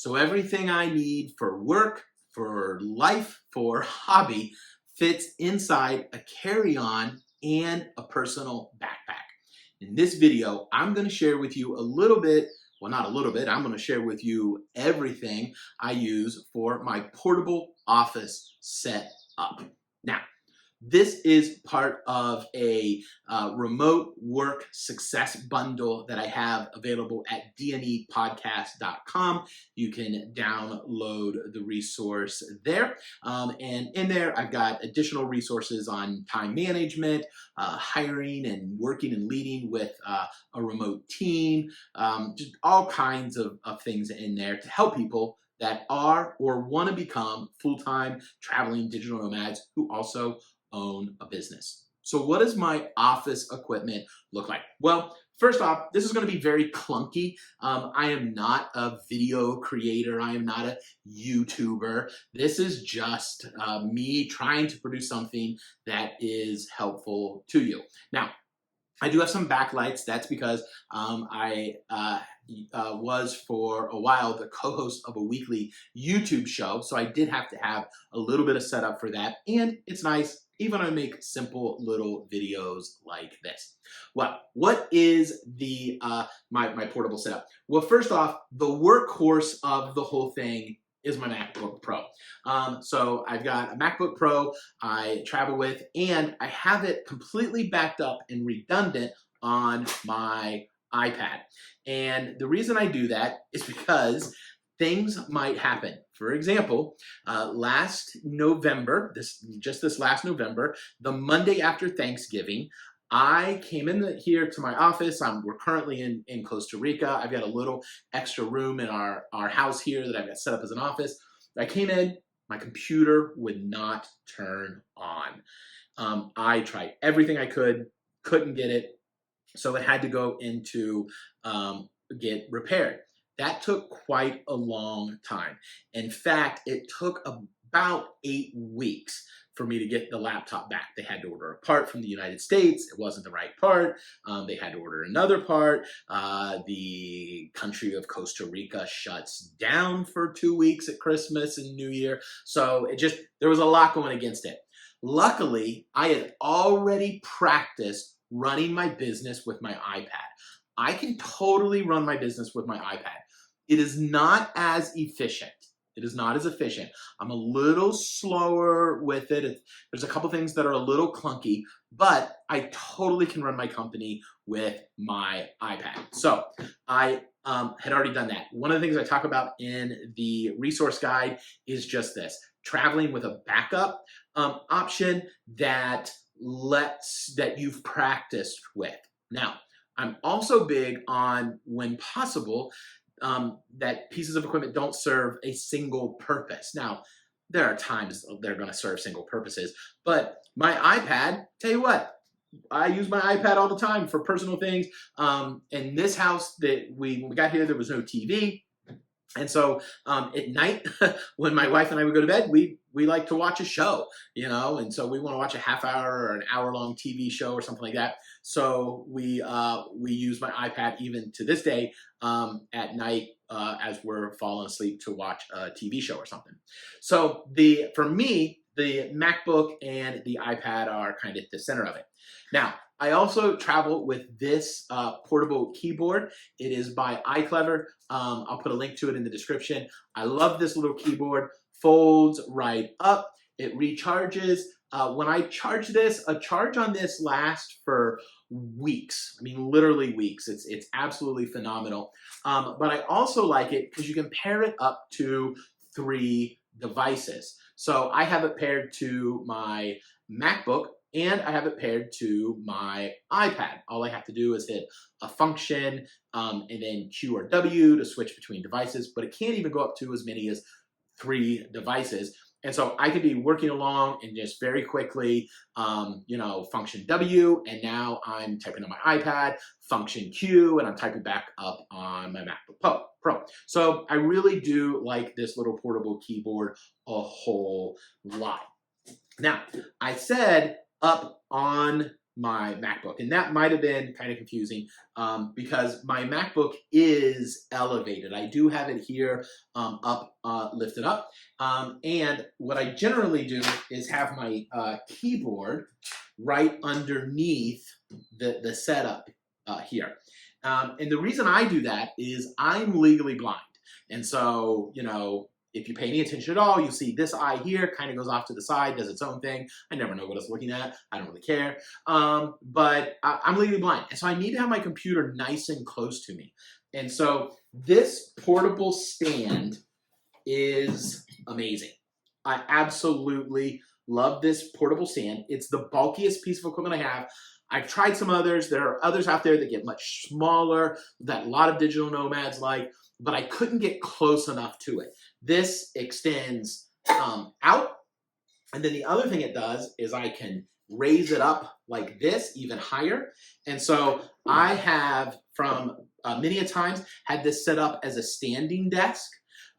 So everything I need for work, for life, for hobby fits inside a carry-on and a personal backpack. In this video, I'm going to share with you a little bit, well, not a little bit, I'm going to share with you everything I use for my portable office setup. Now, this is part of a remote work success bundle that I have available at dnepodcast.com. You can download the resource there. And in there, I've got additional resources on time management, hiring and working and leading with a remote team, just all kinds of things in there to help people that are or want to become full-time traveling digital nomads who also own a business. So what does my office equipment look like? Well, first off, this is going to be very clunky. I am not a video creator. I am not a YouTuber. This is just me trying to produce something that is helpful to you. Now, I do have some backlights. That's because I was for a while the co-host of a weekly YouTube show. So I did have to have a little bit of setup for that. And it's nice even when I make simple little videos like this. Well, what is the my portable setup? Well, first off, the workhorse of the whole thing is my MacBook Pro. So I've got a MacBook Pro I travel with, and I have it completely backed up and redundant on my iPad. And the reason I do that is because things might happen. For example, last November, this last November, the Monday after Thanksgiving, I came in here to my office. We're currently in Costa Rica. I've got a little extra room in our house here that I've got set up as an office. I came in, my computer would not turn on. I tried everything I could, couldn't get it, so it had to go into get repaired. That took quite a long time. In fact, it took about 8 weeks for me to get the laptop back. They had to order a part from the United States. It wasn't the right part. They had to order another part. The country of Costa Rica shuts down for 2 weeks at Christmas and New Year. So there was a lot going against it. Luckily, I had already practiced running my business with my iPad. I can totally run my business with my iPad. It is not as efficient. It is not as efficient. I'm a little slower with it. There's a couple things that are a little clunky, but I totally can run my company with my iPad. So I had already done that. One of the things I talk about in the resource guide is just this, traveling with a backup option that you've practiced with. Now, I'm also big on, when possible, that pieces of equipment don't serve a single purpose. Now, there are times they're going to serve single purposes, but my iPad, tell you what, I use my iPad all the time for personal things. In this house that when we got here, there was no TV. And so at night, when my wife and I would go to bed, we like to watch a show, and so we want to watch a half hour or an hour-long TV show or something like that. So we use my iPad even to this day at night as we're falling asleep to watch a TV show or something. So for me, the MacBook and the iPad are kind of at the center of it. Now, I also travel with this portable keyboard. It is by iClever. I'll put a link to it in the description. I love this little keyboard. Folds right up. It recharges. When I charge this, a charge on this lasts for weeks. I mean, literally weeks. It's absolutely phenomenal. But I also like it because you can pair it up to 3 devices. So I have it paired to my MacBook, and I have it paired to my iPad. All I have to do is hit a function and then Q or W to switch between devices, but it can't even go up to as many as 3 devices. And so I could be working along and just very quickly, function W, and now I'm typing on my iPad, function Q, and I'm typing back up on my MacBook Pro. So I really do like this little portable keyboard a whole lot. Now, I said up on my MacBook. And that might have been kind of confusing because my MacBook is elevated. I do have it here lifted up. And what I generally do is have my keyboard right underneath the setup here. And the reason I do that is I'm legally blind. And so, you know, if you pay any attention at all, you see this eye here kind of goes off to the side, does its own thing. I never know what it's looking at. I don't really care. But I'm legally blind. And so I need to have my computer nice and close to me. And so this portable stand is amazing. I absolutely love this portable stand. It's the bulkiest piece of equipment I have. I've tried some others. There are others out there that get much smaller that a lot of digital nomads like, but I couldn't get close enough to it. This extends out, and then the other thing it does is I can raise it up like this, even higher. And so I have, from many a times, had this set up as a standing desk,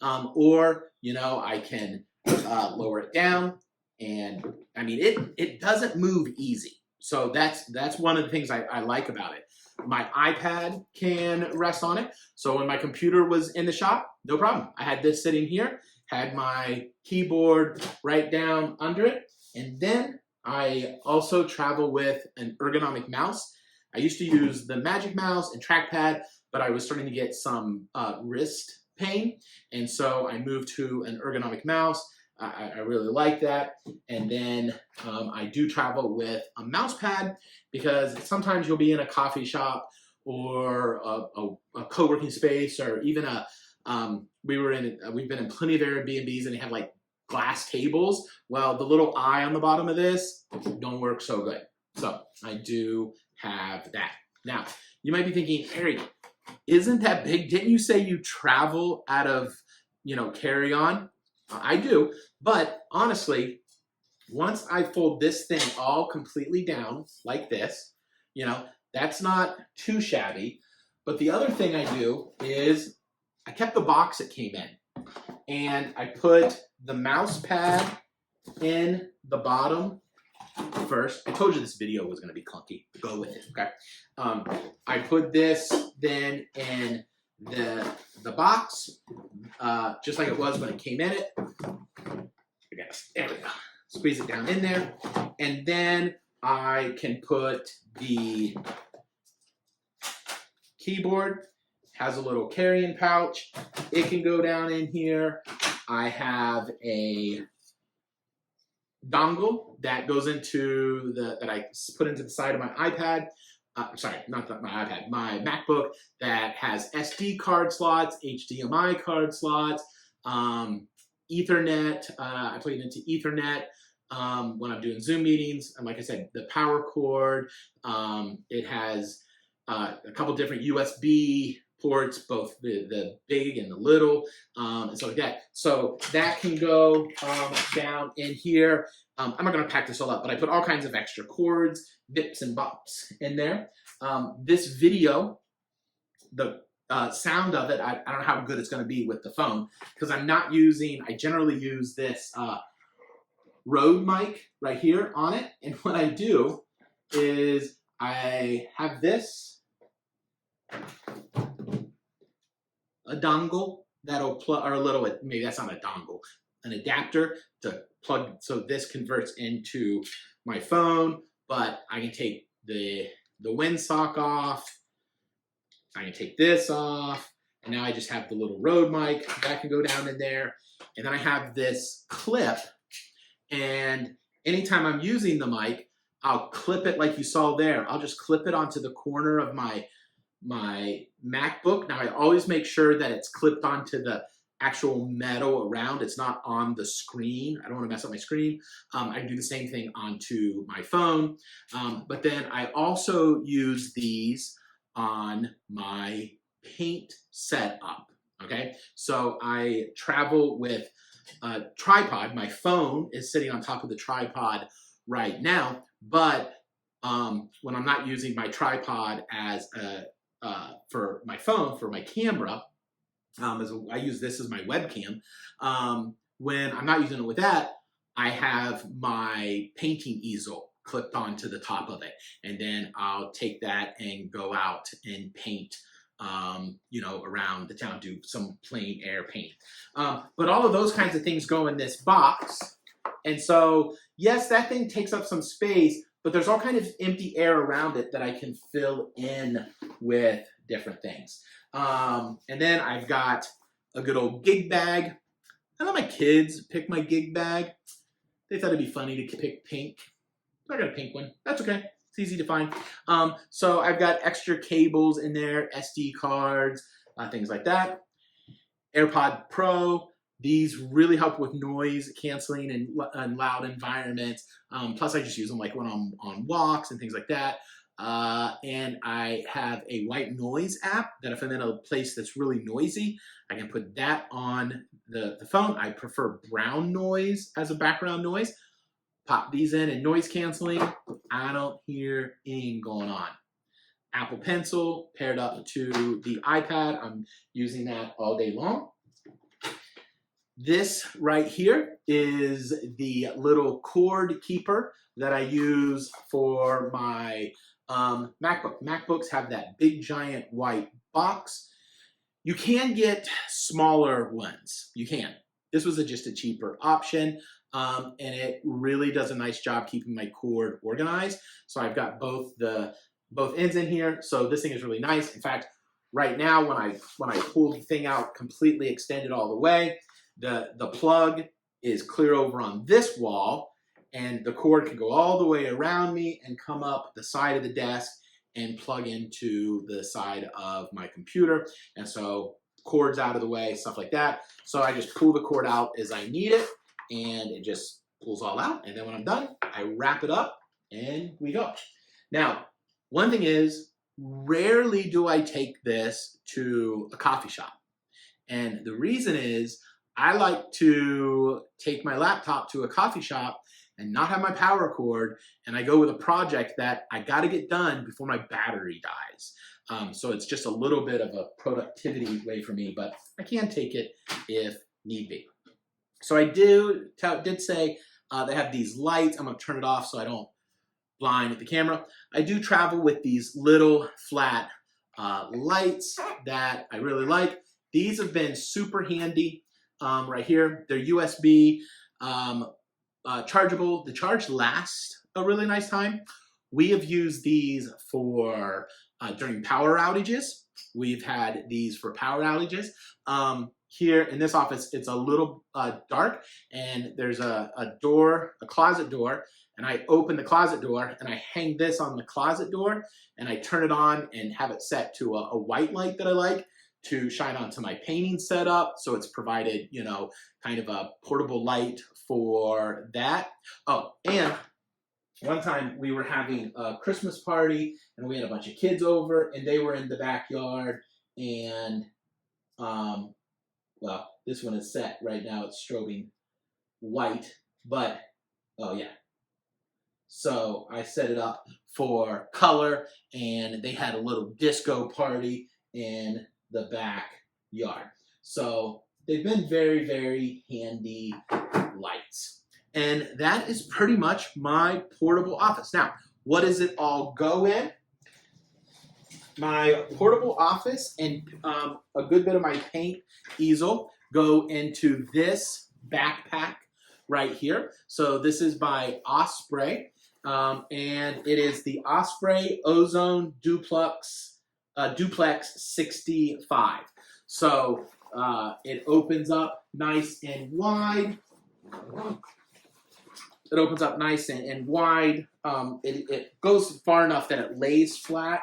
or, you know, I can lower it down, and I mean, it doesn't move easy. So that's one of the things I like about it. My iPad can rest on it. So when my computer was in the shop, no problem. I had this sitting here, had my keyboard right down under it. And then I also travel with an ergonomic mouse. I used to use the Magic Mouse and trackpad, but I was starting to get some wrist pain. And so I moved to an ergonomic mouse. I really like that. And then I do travel with a mouse pad because sometimes you'll be in a coffee shop or a co-working space, or even we've been in plenty of Airbnbs and they have like glass tables. Well, the little eye on the bottom of this don't work so good. So I do have that. Now, you might be thinking, Eric, isn't that big? Didn't you say you travel out of, you know, carry-on? I do, but honestly, once I fold this thing all completely down like this, you know, that's not too shabby. But the other thing I do is I kept the box it came in, and I put the mouse pad in the bottom first. I told you this video was going to be clunky. Go with it, okay? I put this then in the box, just like it was when it came in it. There we go. Squeeze it down in there. And then I can put the keyboard, has a little carrying pouch. It can go down in here. I have a dongle that goes into that I put into the side of my iPad. Sorry, not my iPad, my MacBook, that has SD card slots, HDMI card slots, Ethernet. I plug it into Ethernet when I'm doing Zoom meetings. And like I said, the power cord. It has a couple different USB ports, both the big and the little, and stuff like that. So that can go down in here. I'm not going to pack this all up, but I put all kinds of extra cords, bips and bops in there. This video, the sound of it, I don't know how good it's going to be with the phone, because I'm not using, I generally use this Rode mic right here on it. And what I do is I have this, a dongle that'll plug, or a little, maybe that's not a dongle, an adapter to plug, so this converts into my phone, but I can take the windsock off, I can take this off, and now I just have the little Rode mic that can go down in there, and then I have this clip, and anytime I'm using the mic, I'll clip it like you saw there. I'll just clip it onto the corner of my MacBook. Now I always make sure that it's clipped onto the actual metal around. It's not on the screen. I don't want to mess up my screen. I can do the same thing onto my phone. But then I also use these on my paint setup. Okay, so I travel with a tripod. My phone is sitting on top of the tripod right now, but when I'm not using my tripod as for my phone, for my camera, I use this as my webcam. When I'm not using it with that, I have my painting easel clipped onto the top of it. And then I'll take that and go out and paint, you know, around the town, do some plein air paint. But all of those kinds of things go in this box. And so, yes, that thing takes up some space, but there's all kind of empty air around it that I can fill in with different things. And then I've got a good old gig bag. I let my kids pick my gig bag. They thought it'd be funny to pick pink. I got a pink one. That's okay. It's easy to find. So I've got extra cables in there, SD cards, things like that. AirPod Pro. These really help with noise canceling and loud environments. Plus, I just use them like when I'm on walks and things like that. And I have a white noise app that if I'm in a place that's really noisy, I can put that on the phone. I prefer brown noise as a background noise. Pop these in and noise canceling. I don't hear anything going on. Apple Pencil paired up to the iPad. I'm using that all day long. This right here is the little cord keeper that I use for my MacBook. MacBooks have that big giant white box. You can get smaller ones. You can. This was just a cheaper option, and it really does a nice job keeping my cord organized. So I've got both ends in here. So this thing is really nice. In fact, right now when I pull the thing out completely extended all the way, the plug is clear over on this wall, and the cord can go all the way around me and come up the side of the desk and plug into the side of my computer. And so cord's out of the way, stuff like that. So I just pull the cord out as I need it, and it just pulls all out. And then when I'm done, I wrap it up and we go. Now, one thing is, rarely do I take this to a coffee shop. And the reason is, I like to take my laptop to a coffee shop and not have my power cord, and I go with a project that I got to get done before my battery dies. So it's just a little bit of a productivity way for me, but I can take it if need be. So I did say they have these lights. I'm going to turn it off so I don't blind the camera. I do travel with these little flat lights that I really like. These have been super handy right here. They're USB chargeable. The charge lasts a really nice time. We have used these for during power outages. We've had these for power outages. Here in this office, it's a little dark, and there's a closet door, and I open the closet door and I hang this on the closet door and I turn it on and have it set to a white light that I like to shine onto my painting setup. So it's provided, you know, kind of a portable light for that. Oh, and one time we were having a Christmas party and we had a bunch of kids over and they were in the backyard, and well, this one is set right now. It's strobing white, but oh yeah. So I set it up for color, and they had a little disco party in the backyard. So they've been very, very handy lights. And that is pretty much my portable office. Now, what does it all go in? My portable office and a good bit of my paint easel go into this backpack right here. So this is by Osprey, and it is the Osprey Ozone Duplex 65. So it opens up nice and wide. It opens up nice and wide. It goes far enough that it lays flat,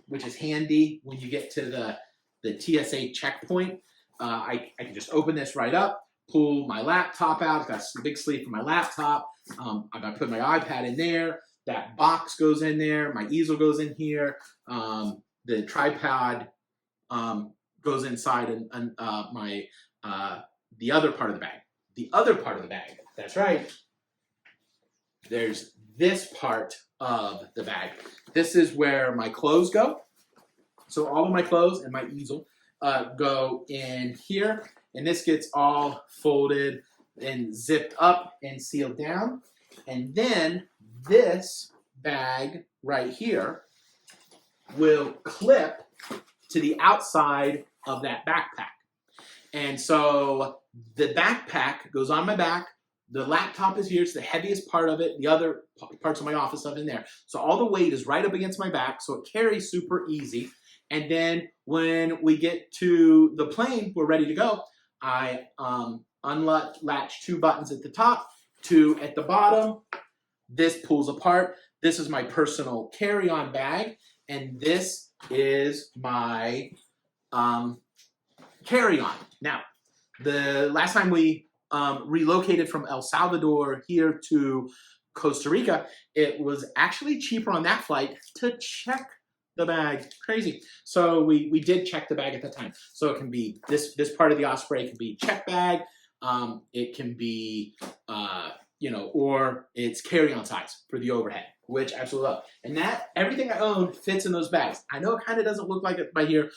which is handy when you get to the TSA checkpoint. I can just open this right up, pull my laptop out. It's got a big sleeve for my laptop. I'm going to put my iPad in there. That box goes in there. My easel goes in here. The tripod goes inside and the other part of the bag. The other part of the bag, that's right. There's this part of the bag. This is where my clothes go. So all of my clothes and my easel go in here, and this gets all folded and zipped up and sealed down. And then this bag right here will clip to the outside of that backpack. And so the backpack goes on my back. The laptop is here. It's the heaviest part of it. The other parts of my office stuff in there. So all the weight is right up against my back, so it carries super easy. And then when we get to the plane, we're ready to go. I unlatch 2 buttons at the top, 2 at the bottom. This pulls apart. This is my personal carry-on bag, and this is my carry-on. Now, the last time we relocated from El Salvador here to Costa Rica, it was actually cheaper on that flight to check the bag. Crazy. So we did check the bag at the time. So it can be this part of the Osprey can be check bag. It can be or it's carry-on size for the overhead, which I absolutely love. And that everything I own fits in those bags. I know it kind of doesn't look like it by here,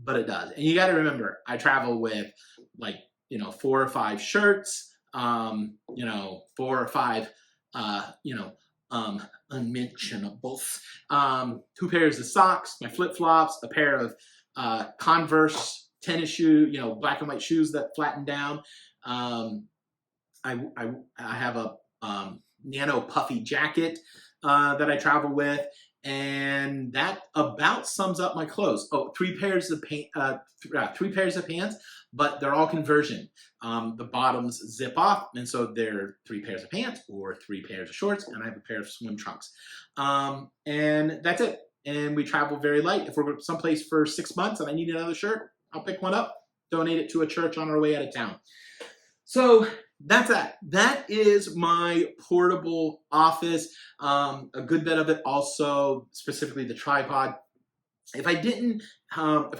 but it does. And you got to remember, I travel with 4 or 5 shirts, 4 or 5 unmentionables, 2 pairs of socks, my flip-flops, a pair of Converse tennis shoe, black and white shoes that flatten down. I have a nano puffy jacket that I travel with, and that about sums up my clothes. Oh, 3 pairs of pants, but they're all conversion. The bottoms zip off, and so they're 3 pairs of pants or 3 pairs of shorts, and I have a pair of swim trunks. And that's it. And we travel very light. If we're someplace for 6 months and I need another shirt, I'll pick one up, donate it to a church on our way out of town. So that's that. That is my portable office. A good bit of it also, specifically the tripod. If I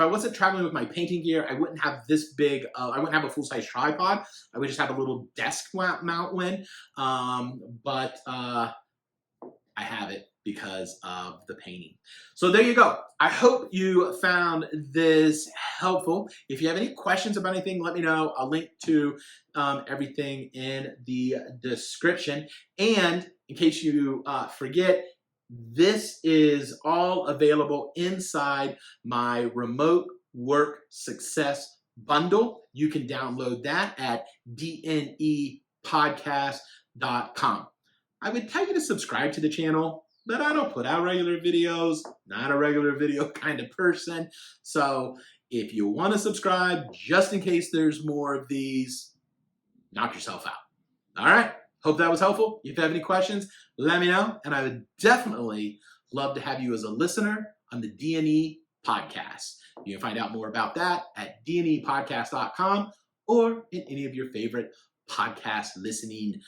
wasn't traveling with my painting gear, I wouldn't have this big, I wouldn't have a full-size tripod. I would just have a little desk mount one. But I have it because of the painting. So there you go. I hope you found this helpful. If you have any questions about anything, let me know. I'll link to everything in the description. And in case you forget, this is all available inside my remote work success bundle. You can download that at dnepodcast.com. I would tell you to subscribe to the channel, but I don't put out regular videos, not a regular video kind of person. So if you want to subscribe, just in case there's more of these, knock yourself out. All right. Hope that was helpful. If you have any questions, let me know. And I would definitely love to have you as a listener on the DNE podcast. You can find out more about that at dnepodcast.com or in any of your favorite podcast listening